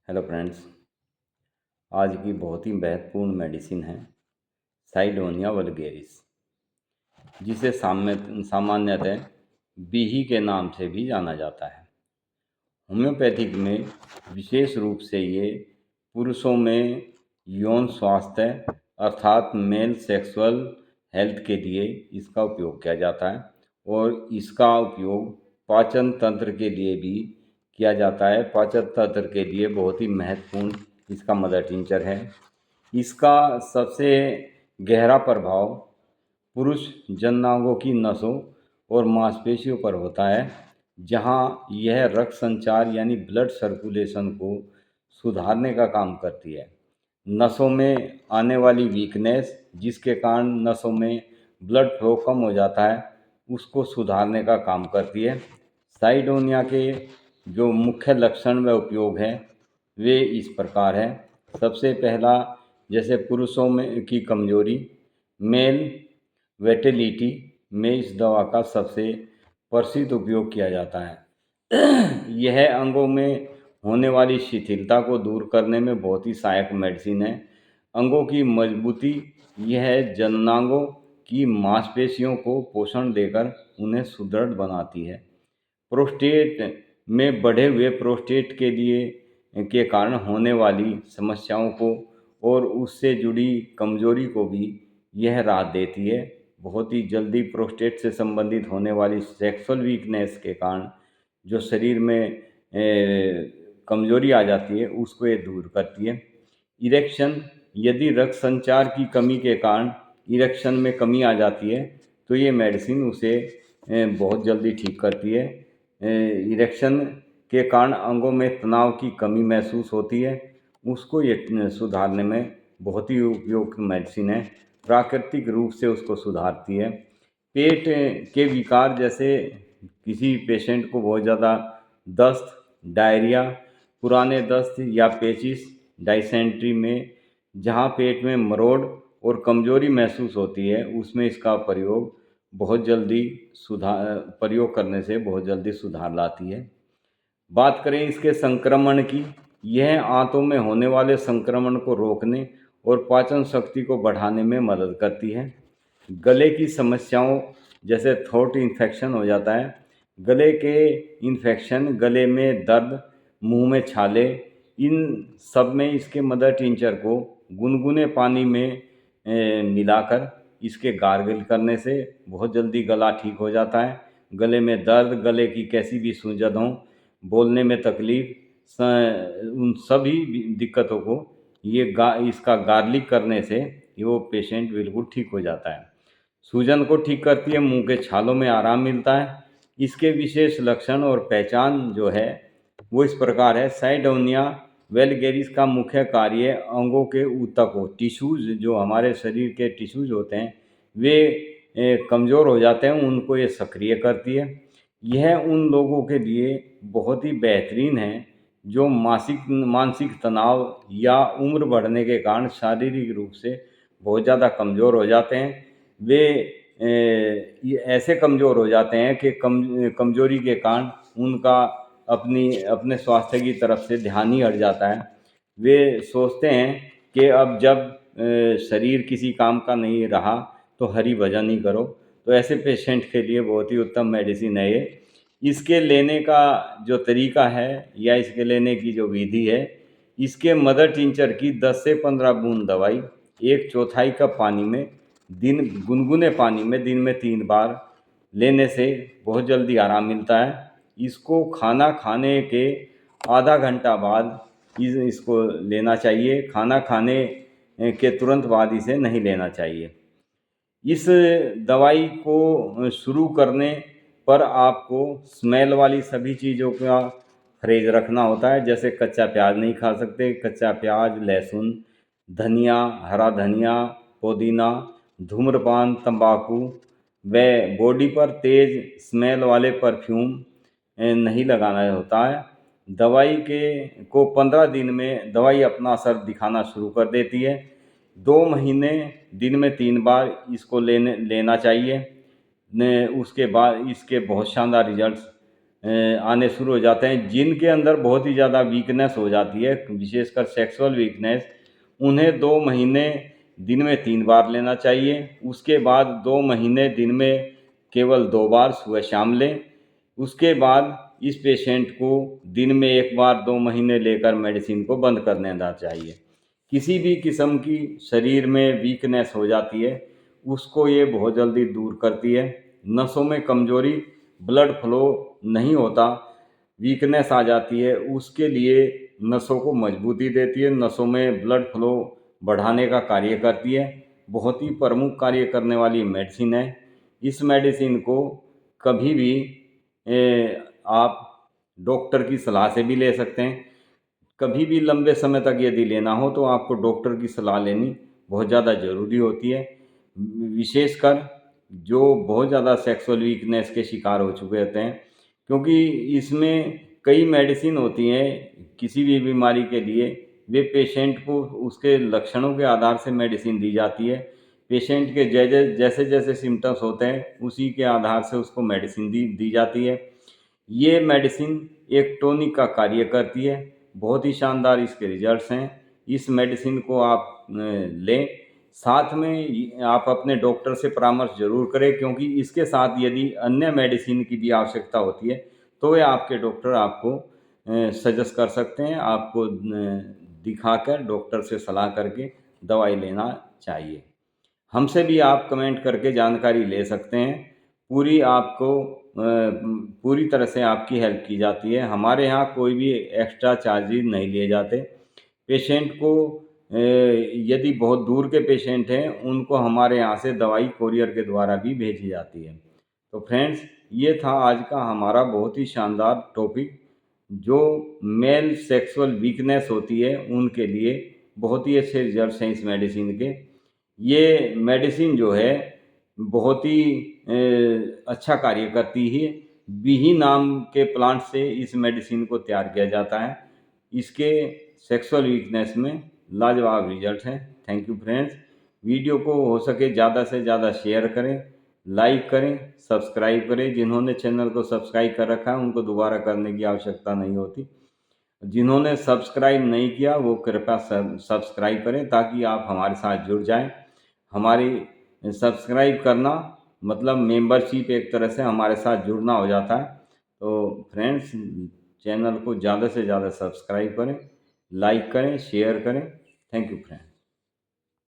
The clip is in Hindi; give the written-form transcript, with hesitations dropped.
Hello friends. आज की बहुत ही महत्वपूर्ण मेडिसिन है साइडोनिया वल्गेरिस, जिसे सामान्यतः बीही के नाम से भी जाना जाता है। होम्योपैथिक में विशेष रूप से ये पुरुषों में यौन स्वास्थ्य अर्थात मेल सेक्सुअल हेल्थ के लिए इसका उपयोग किया जाता है और इसका उपयोग पाचन तंत्र के लिए भी किया जाता है। पाचन तंत्र के लिए बहुत ही महत्वपूर्ण इसका मदर टिंचर है। इसका सबसे गहरा प्रभाव पुरुष जननांगों की नसों और मांसपेशियों पर होता है, जहां यह रक्त संचार यानी ब्लड सर्कुलेशन को सुधारने का काम करती है। नसों में आने वाली वीकनेस, जिसके कारण नसों में ब्लड फ्लो कम हो जाता है, उसको सुधारने का काम करती है। साइडोनिया के जो मुख्य लक्षण व उपयोग हैं वे इस प्रकार है। सबसे पहला, जैसे पुरुषों में की कमजोरी, मेल वेटेलिटी में इस दवा का सबसे प्रसिद्ध उपयोग किया जाता है। यह अंगों में होने वाली शिथिलता को दूर करने में बहुत ही सहायक मेडिसिन है। अंगों की मजबूती, यह जननांगों की मांसपेशियों को पोषण देकर उन्हें सुदृढ़ बनाती है। प्रोस्टेट में बढ़े हुए प्रोस्टेट के कारण होने वाली समस्याओं को और उससे जुड़ी कमजोरी को भी यह राहत देती है। बहुत ही जल्दी प्रोस्टेट से संबंधित होने वाली सेक्सुअल वीकनेस के कारण जो शरीर में कमजोरी आ जाती है, उसको ये दूर करती है। इरेक्शन, यदि रक्त संचार की कमी के कारण इरेक्शन में कमी आ जाती है तो ये मेडिसिन उसे बहुत जल्दी ठीक करती है। इरेक्शन के कारण अंगों में तनाव की कमी महसूस होती है, उसको ये सुधारने में बहुत ही उपयुक्त मेडिसिन है। प्राकृतिक रूप से उसको सुधारती है। पेट के विकार, जैसे किसी पेशेंट को बहुत ज़्यादा दस्त, डायरिया, पुराने दस्त या पेचिस, डाइसेंट्री में जहाँ पेट में मरोड़ और कमजोरी महसूस होती है, उसमें इसका प्रयोग करने से बहुत जल्दी सुधार लाती है। बात करें इसके संक्रमण की, यह आंतों में होने वाले संक्रमण को रोकने और पाचन शक्ति को बढ़ाने में मदद करती है। गले की समस्याओं, जैसे थ्रोट इन्फेक्शन हो जाता है, गले के इन्फेक्शन, गले में दर्द, मुंह में छाले, इन सब में इसके मदर टिंचर को गुनगुने पानी में मिलाकर इसके गार्गल करने से बहुत जल्दी गला ठीक हो जाता है। गले में दर्द, गले की कैसी भी सूजन हो, बोलने में तकलीफ, उन सभी दिक्कतों को इसका गार्लिक करने से वो पेशेंट बिल्कुल ठीक हो जाता है। सूजन को ठीक करती है, मुंह के छालों में आराम मिलता है। इसके विशेष लक्षण और पहचान जो है वो इस प्रकार है। साइडोनिया वेलगेरिस का मुख्य कार्य अंगों के ऊतकों, टिश्यूज, जो हमारे शरीर के टिश्यूज होते हैं वे कमज़ोर हो जाते हैं, उनको ये सक्रिय करती है। यह उन लोगों के लिए बहुत ही बेहतरीन है जो मानसिक तनाव या उम्र बढ़ने के कारण शारीरिक रूप से बहुत ज़्यादा कमज़ोर हो जाते हैं। वे ये ऐसे कमज़ोर हो जाते हैं कि कमज़ोरी के कारण उनका अपने स्वास्थ्य की तरफ से ध्यान ही हट जाता है। वे सोचते हैं कि अब जब शरीर किसी काम का नहीं रहा तो हरि भजन ही करो। तो ऐसे पेशेंट के लिए बहुत ही उत्तम मेडिसिन है ये। इसके लेने का जो तरीका है या इसके लेने की जो विधि है, इसके मदर टिंचर की 10 से 15 बूंद दवाई 1/4 कप पानी में गुनगुने पानी में दिन में 3 बार लेने से बहुत जल्दी आराम मिलता है। इसको खाना खाने के आधा घंटा बाद इसको लेना चाहिए। खाना खाने के तुरंत बाद इसे नहीं लेना चाहिए। इस दवाई को शुरू करने पर आपको स्मेल वाली सभी चीज़ों का परहेज रखना होता है। जैसे कच्चा प्याज नहीं खा सकते, कच्चा प्याज, लहसुन, धनिया, हरा धनिया, पुदीना, धूम्रपान, तंबाकू व बॉडी पर तेज़ स्मेल वाले परफ्यूम नहीं लगाना होता है। दवाई को 15 दिन में दवाई अपना असर दिखाना शुरू कर देती है। 2 महीने दिन में 3 बार इसको लेना चाहिए। उसके बाद इसके बहुत शानदार रिजल्ट्स आने शुरू हो जाते हैं। जिनके अंदर बहुत ही ज़्यादा वीकनेस हो जाती है, विशेषकर सेक्सुअल वीकनेस, उन्हें 2 महीने दिन में 3 बार लेना चाहिए। उसके बाद 2 महीने दिन में केवल 2 बार सुबह शाम लें। उसके बाद इस पेशेंट को दिन में 1 बार 2 महीने लेकर मेडिसिन को बंद कर देना चाहिए। किसी भी किस्म की शरीर में वीकनेस हो जाती है, उसको ये बहुत जल्दी दूर करती है। नसों में कमज़ोरी, ब्लड फ्लो नहीं होता, वीकनेस आ जाती है, उसके लिए नसों को मजबूती देती है, नसों में ब्लड फ्लो बढ़ाने का कार्य करती है। बहुत ही प्रमुख कार्य करने वाली मेडिसिन है। इस मेडिसिन को कभी भी आप डॉक्टर की सलाह से भी ले सकते हैं। कभी भी लंबे समय तक यदि लेना हो तो आपको डॉक्टर की सलाह लेनी बहुत ज़्यादा ज़रूरी होती है। विशेषकर जो बहुत ज़्यादा सेक्सुअल वीकनेस के शिकार हो चुके होते हैं, क्योंकि इसमें कई मेडिसिन होती हैं किसी भी बीमारी के लिए। वे पेशेंट को उसके लक्षणों के आधार से मेडिसिन दी जाती है। पेशेंट के जैसे जैसे सिम्टम्स होते हैं उसी के आधार से उसको मेडिसिन दी दी जाती है। ये मेडिसिन एक टॉनिक का कार्य करती है। बहुत ही शानदार इसके रिजल्ट्स हैं। इस मेडिसिन को आप लें। साथ में आप अपने डॉक्टर से परामर्श ज़रूर करें, क्योंकि इसके साथ यदि अन्य मेडिसिन की भी आवश्यकता होती है तो वे आपके डॉक्टर आपको सजेस्ट कर सकते हैं। आपको दिखाकर डॉक्टर से सलाह करके दवाई लेना चाहिए। हमसे भी आप कमेंट करके जानकारी ले सकते हैं। पूरी आपको पूरी तरह से आपकी हेल्प की जाती है। हमारे यहाँ कोई भी एक्स्ट्रा चार्जेज नहीं लिए जाते। पेशेंट को यदि बहुत दूर के पेशेंट हैं उनको हमारे यहाँ से दवाई कोरियर के द्वारा भी भेजी जाती है। तो फ्रेंड्स, ये था आज का हमारा बहुत ही शानदार टॉपिक, जो मेल सेक्सुअल वीकनेस होती है उनके लिए बहुत ही अच्छे रिजल्ट्स हैं इस मेडिसिन के। ये मेडिसिन जो है बहुत ही अच्छा कार्य करती है। बिही नाम के प्लांट से इस मेडिसिन को तैयार किया जाता है। इसके सेक्सुअल वीकनेस में लाजवाब रिजल्ट हैं। Thank you friends. वीडियो को हो सके ज़्यादा से ज़्यादा शेयर करें, लाइक करें, सब्सक्राइब करें। जिन्होंने चैनल को सब्सक्राइब कर रखा है उनको दोबारा करने की आवश्यकता नहीं होती। जिन्होंने सब्सक्राइब नहीं किया वो कृपया सब्सक्राइब करें, ताकि आप हमारे साथ जुड़ जाएं। हमारी सब्सक्राइब करना मतलब मेंबरशिप एक तरह से हमारे साथ जुड़ना हो जाता है। तो फ्रेंड्स, चैनल को ज़्यादा से ज़्यादा सब्सक्राइब करें, लाइक करें, शेयर करें। Thank you friends.